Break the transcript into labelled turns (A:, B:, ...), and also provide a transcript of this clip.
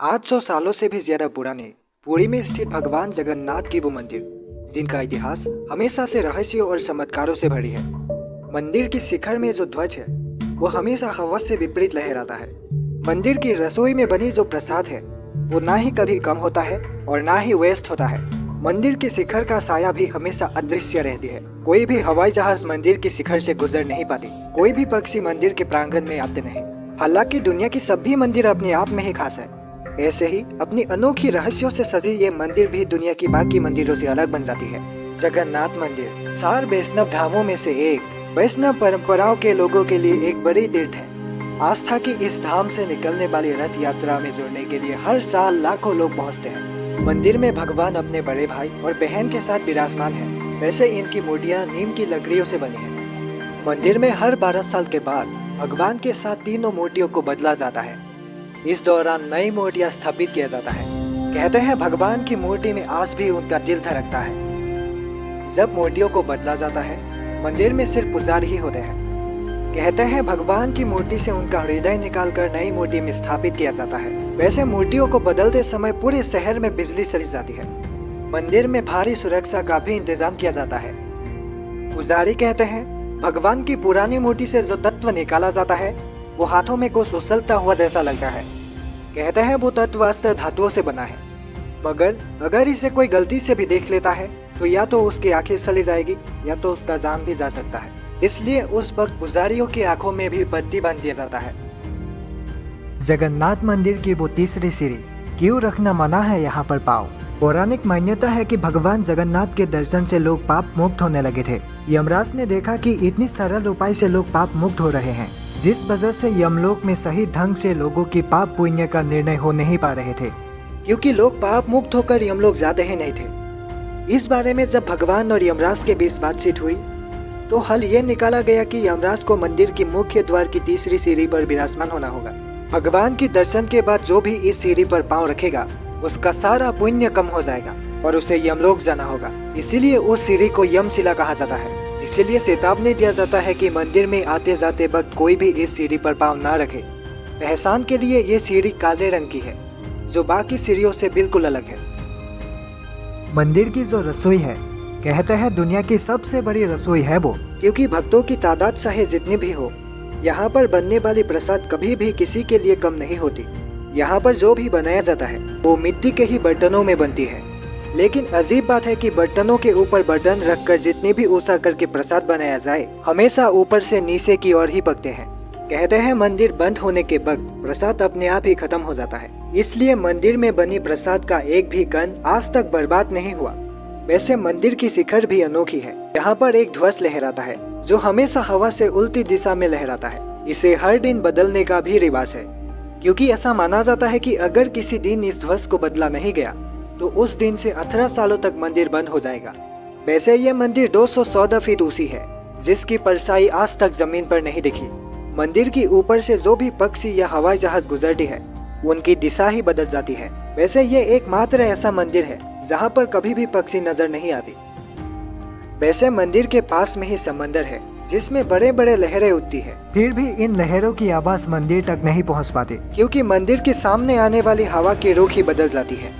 A: 800 सालों से भी ज्यादा पुराने पुरी में स्थित भगवान जगन्नाथ की वो मंदिर, जिनका इतिहास हमेशा से रहस्यों और चमत्कारों से भरी है। मंदिर की शिखर में जो ध्वज है वो हमेशा हवा से विपरीत लहराता है। मंदिर की रसोई में बनी जो प्रसाद है वो ना ही कभी कम होता है और ना ही वेस्ट होता है। मंदिर के शिखर का साया भी हमेशा अदृश्य रहती है। कोई भी हवाई जहाज मंदिर के शिखर से गुजर नहीं पाती, कोई भी पक्षी मंदिर के प्रांगण में आते नहीं। हालांकि दुनिया की सभी मंदिर अपने आप में ही खास है, ऐसे ही अपनी अनोखी रहस्यों से सजी ये मंदिर भी दुनिया की बाकी मंदिरों से अलग बन जाती है। जगन्नाथ मंदिर 4 वैष्णव धामों में से एक, वैष्णव परंपराओं के लोगों के लिए एक बड़ी तीर्थ है। आस्था की इस धाम से निकलने वाली रथ यात्रा में जुड़ने के लिए हर साल लाखों लोग पहुंचते हैं। मंदिर में भगवान अपने बड़े भाई और बहन के साथ विराजमान है। वैसे इनकी मूर्तियां नीम की लकड़ियों से बनी है। मंदिर में हर 12 साल के बाद भगवान के साथ तीनों मूर्तियों को बदला जाता है। इस दौरान नई मूर्तियां स्थापित किया जाता है। कहते हैं भगवान की मूर्ति में आज भी उनका दिल धड़कता है। जब मूर्तियों को बदला जाता है, मंदिर में सिर्फ पुजारी ही होते हैं। कहते हैं भगवान की मूर्ति से उनका हृदय निकालकर नई मूर्ति में स्थापित किया जाता है। वैसे मूर्तियों को बदलते समय पूरे शहर में बिजली चली जाती है। मंदिर में भारी सुरक्षा का भी इंतजाम किया जाता है। पुजारी कहते हैं भगवान की पुरानी मूर्ति से जो तत्व निकाला जाता है वो हाथों में कुछ उछलता हुआ जैसा लगता है। कहते हैं वो तत्व अस्त्र धातुओं से बना है, मगर अगर इसे कोई गलती से भी देख लेता है तो या तो उसकी आंखें चली जाएगी या तो उसका जान भी जा सकता है। इसलिए उस वक्त पुजारियों की आंखों में भी बत्ती बांध दिया जाता है। जगन्नाथ मंदिर की वो तीसरी सीढ़ी, क्यों रखना मना है यहाँ पर पाँव। पौराणिक मान्यता है कि भगवान जगन्नाथ के दर्शन से लोग पाप मुक्त होने लगे थे। यमराज ने देखा कि इतनी सरल उपाय से लोग पाप मुक्त हो रहे हैं, जिस वजह से यमलोक में सही ढंग से लोगों की पाप पुण्य का निर्णय हो नहीं पा रहे थे, क्योंकि लोग पाप मुक्त होकर यमलोक जाते ही नहीं थे। इस बारे में जब भगवान और यमराज के बीच बातचीत हुई तो हल ये निकाला गया कि यमराज को मंदिर की मुख्य द्वार की तीसरी सीढ़ी पर विराजमान होना होगा। भगवान की दर्शन के बाद जो भी इस सीढ़ी पर पांव रखेगा उसका सारा पुण्य कम हो जाएगा और उसे यमलोक जाना होगा। इसीलिए उस सीढ़ी को यमशिला कहा जाता है। इसीलिए चेतावनी दिया जाता है कि मंदिर में आते जाते वक्त कोई भी इस सीढ़ी पर पांव ना रखे। पहचान के लिए ये सीढ़ी काले रंग की है, जो बाकी सीढ़ियों से बिल्कुल अलग है। मंदिर की जो रसोई है, कहते हैं दुनिया की सबसे बड़ी रसोई है वो, क्योंकि भक्तों की तादाद चाहे जितनी भी हो, यहाँ पर बनने वाली प्रसाद कभी भी किसी के लिए कम नहीं होती। यहाँ पर जो भी बनाया जाता है वो मिट्टी के ही बर्तनों में बनती है। लेकिन अजीब बात है कि बर्तनों के ऊपर बर्तन रखकर जितनी भी ऊंचा करके प्रसाद बनाया जाए, हमेशा ऊपर से नीचे की ओर ही पकते हैं। कहते हैं मंदिर बंद होने के वक्त प्रसाद अपने आप ही खत्म हो जाता है। इसलिए मंदिर में बनी प्रसाद का एक भी कण आज तक बर्बाद नहीं हुआ। वैसे मंदिर की शिखर भी अनोखी है। यहाँ पर एक ध्वज लहराता है जो हमेशा हवा से उल्टी दिशा में लहराता है। इसे हर दिन बदलने का भी रिवाज है, क्योंकि ऐसा माना जाता है कि अगर किसी दिन इस ध्वज को बदला नहीं गया तो उस दिन से 18 सालों तक मंदिर बंद हो जाएगा। वैसे ये मंदिर 214 फीट ऊंची है, जिसकी परछाई आज तक जमीन पर नहीं दिखी। मंदिर की ऊपर से जो भी पक्षी या हवाई जहाज गुजरती है उनकी दिशा ही बदल जाती है। वैसे ये एकमात्र ऐसा मंदिर है जहाँ पर कभी भी पक्षी नजर नहीं आती। वैसे मंदिर के पास में ही समंदर है जिसमें बड़े बड़े लहरें उठती है। फिर भी इन लहरों की आवाज मंदिर तक नहीं पहुँच पाती, क्योंकि मंदिर के सामने आने वाली हवा की रुख ही बदल जाती है।